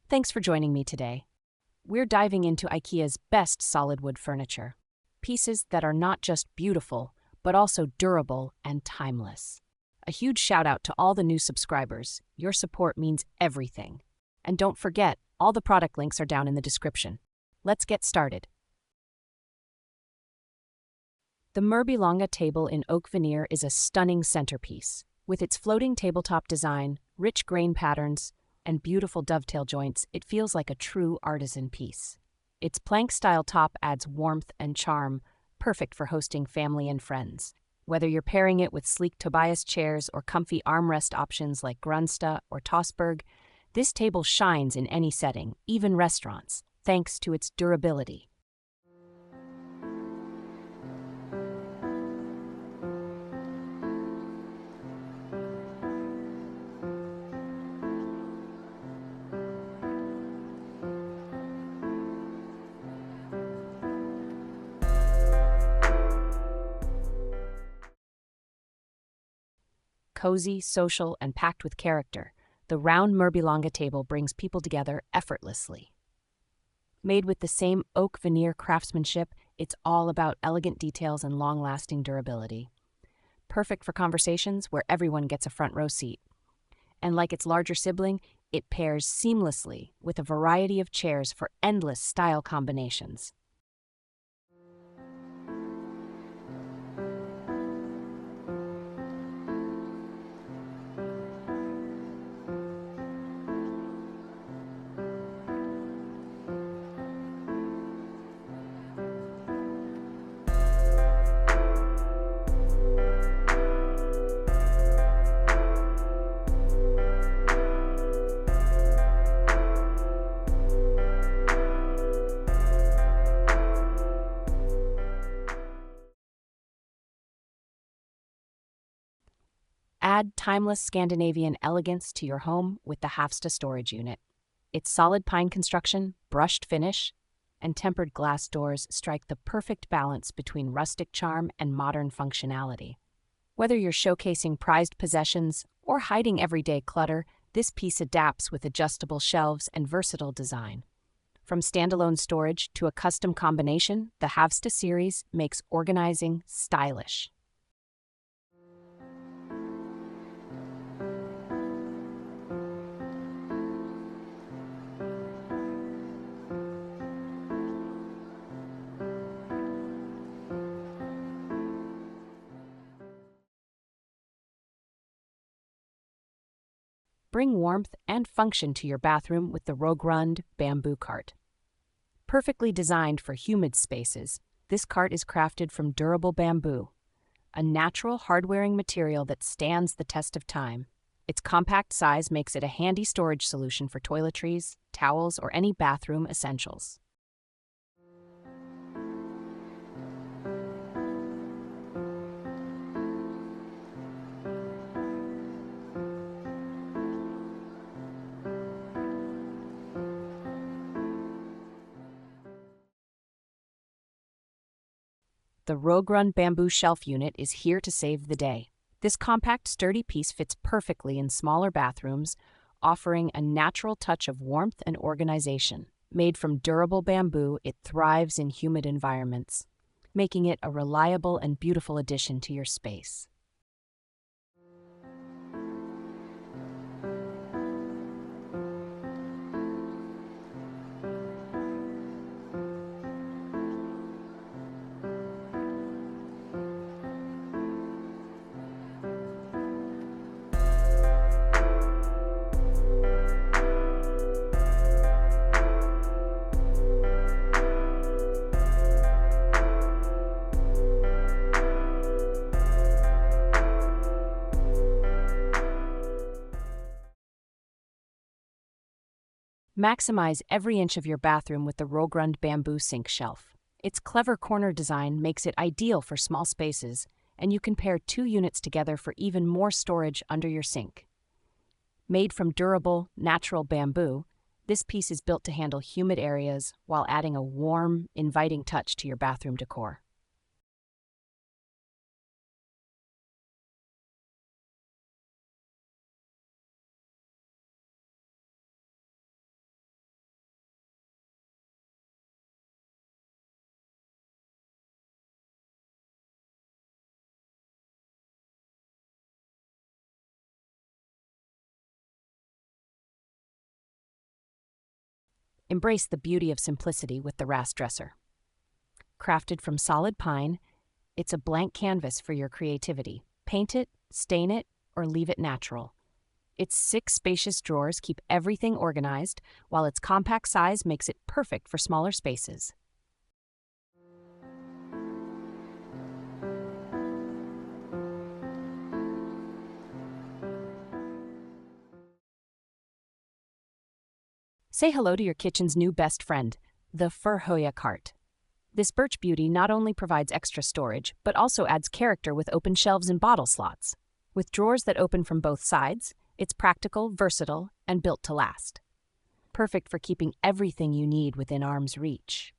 Thanks for joining me today. We're diving into IKEA's best solid wood furniture. Pieces that are not just beautiful, but also durable and timeless. A huge shout out to all the new subscribers. Your support means everything. And don't forget, all the product links are down in the description. Let's get started. The MÖRBYLÅNGA table in oak veneer is a stunning centerpiece. With its floating tabletop design, rich grain patterns, and beautiful dovetail joints, it feels like a true artisan piece. Its plank-style top adds warmth and charm, perfect for hosting family and friends. Whether you're pairing it with sleek Tobias chairs or comfy armrest options like RÅGRUND or Tossberg, this table shines in any setting, even restaurants, thanks to its durability. Cozy, social, and packed with character, the round MÖRBYLÅNGA table brings people together effortlessly. Made with the same oak veneer craftsmanship, it's all about elegant details and long-lasting durability. Perfect for conversations where everyone gets a front row seat. And like its larger sibling, it pairs seamlessly with a variety of chairs for endless style combinations. Add timeless Scandinavian elegance to your home with the HAVSTA storage unit. Its solid pine construction, brushed finish, and tempered glass doors strike the perfect balance between rustic charm and modern functionality. Whether you're showcasing prized possessions or hiding everyday clutter, this piece adapts with adjustable shelves and versatile design. From standalone storage to a custom combination, the HAVSTA series makes organizing stylish. Bring warmth and function to your bathroom with the RÅGRUND bamboo cart. Perfectly designed for humid spaces, this cart is crafted from durable bamboo, a natural hard-wearing material that stands the test of time. Its compact size makes it a handy storage solution for toiletries, towels, or any bathroom essentials. The RÅGRUND bamboo shelf unit is here to save the day. This compact, sturdy piece fits perfectly in smaller bathrooms, offering a natural touch of warmth and organization. Made from durable bamboo, it thrives in humid environments, making it a reliable and beautiful addition to your space. Maximize every inch of your bathroom with the RÅGRUND bamboo sink shelf. Its clever corner design makes it ideal for small spaces, and you can pair two units together for even more storage under your sink. Made from durable, natural bamboo, this piece is built to handle humid areas while adding a warm, inviting touch to your bathroom decor. Embrace the beauty of simplicity with the RAST dresser. Crafted from solid pine, it's a blank canvas for your creativity. Paint it, stain it, or leave it natural. Its 6 spacious drawers keep everything organized, while its compact size makes it perfect for smaller spaces. Say hello to your kitchen's new best friend, the FÖRHÖJA cart. This birch beauty not only provides extra storage, but also adds character with open shelves and bottle slots. With drawers that open from both sides, it's practical, versatile, and built to last. Perfect for keeping everything you need within arm's reach.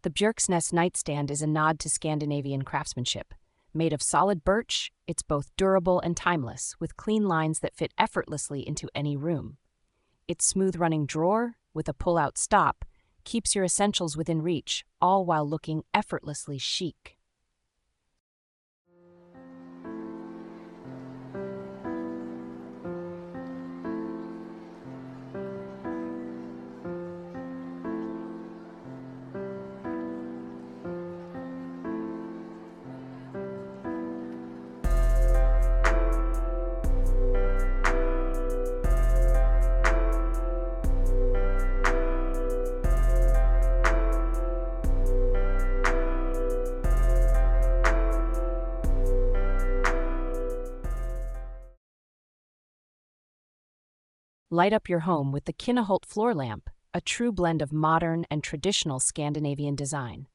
The BJÖRKSNÄS nightstand is a nod to Scandinavian craftsmanship. Made of solid birch, it's both durable and timeless, with clean lines that fit effortlessly into any room. Its smooth-running drawer, with a pull-out stop, keeps your essentials within reach, all while looking effortlessly chic. Light up your home with the KINNAHULT floor lamp, a true blend of modern and traditional Scandinavian design.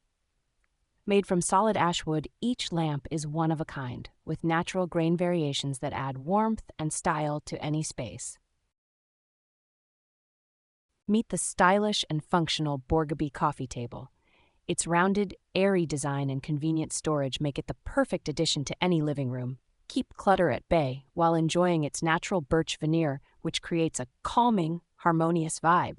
Made from solid ash wood, each lamp is one of a kind, with natural grain variations that add warmth and style to any space. Meet the stylish and functional BORGBY coffee table. Its rounded, airy design and convenient storage make it the perfect addition to any living room. Keep clutter at bay while enjoying its natural birch veneer, which creates a calming, harmonious vibe.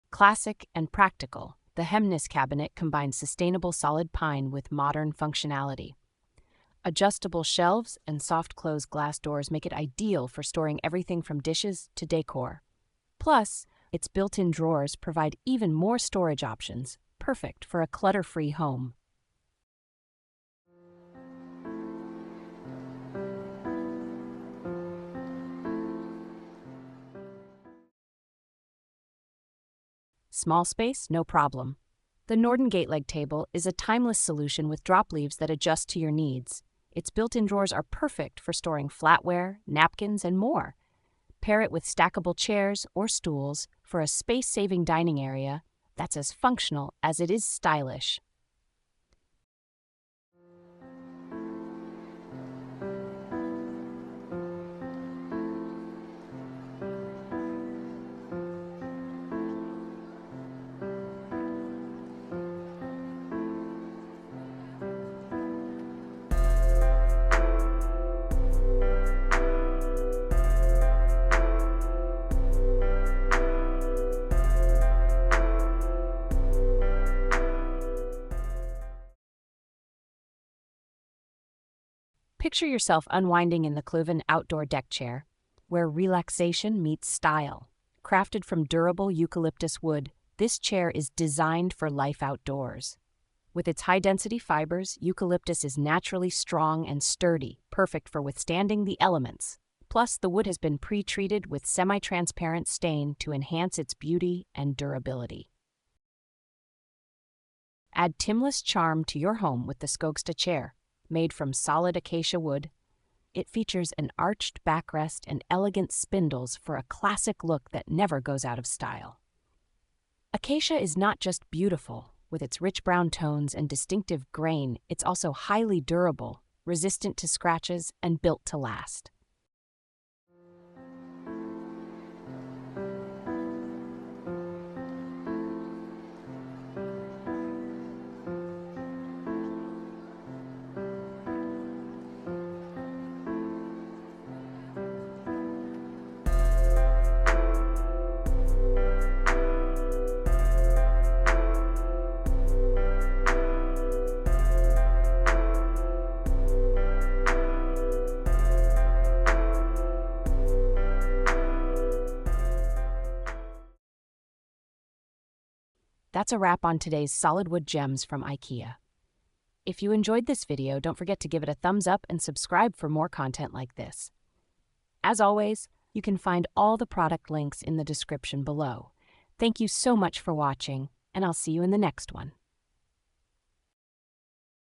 Classic and practical, the HEMNES cabinet combines sustainable solid pine with modern functionality. Adjustable shelves and soft-close glass doors make it ideal for storing everything from dishes to decor. Plus, its built-in drawers provide even more storage options, perfect for a clutter-free home. Small space? No problem. The NORDEN gateleg table is a timeless solution with drop leaves that adjust to your needs. Its built-in drawers are perfect for storing flatware, napkins, and more. Pair it with stackable chairs or stools for a space-saving dining area that's as functional as it is stylish. Picture yourself unwinding in the Kluven outdoor deck chair, where relaxation meets style. Crafted from durable eucalyptus wood, this chair is designed for life outdoors. With its high-density fibers, eucalyptus is naturally strong and sturdy, perfect for withstanding the elements. Plus, the wood has been pre-treated with semi-transparent stain to enhance its beauty and durability. Add timeless charm to your home with the Skogsta chair. Made from solid acacia wood, it features an arched backrest and elegant spindles for a classic look that never goes out of style. Acacia is not just beautiful. With its rich brown tones and distinctive grain, it's also highly durable, resistant to scratches, and built to last. That's a wrap on today's solid wood gems from IKEA. If you enjoyed this video, don't forget to give it a thumbs up and subscribe for more content like this. As always, you can find all the product links in the description below. Thank you so much for watching, and I'll see you in the next one.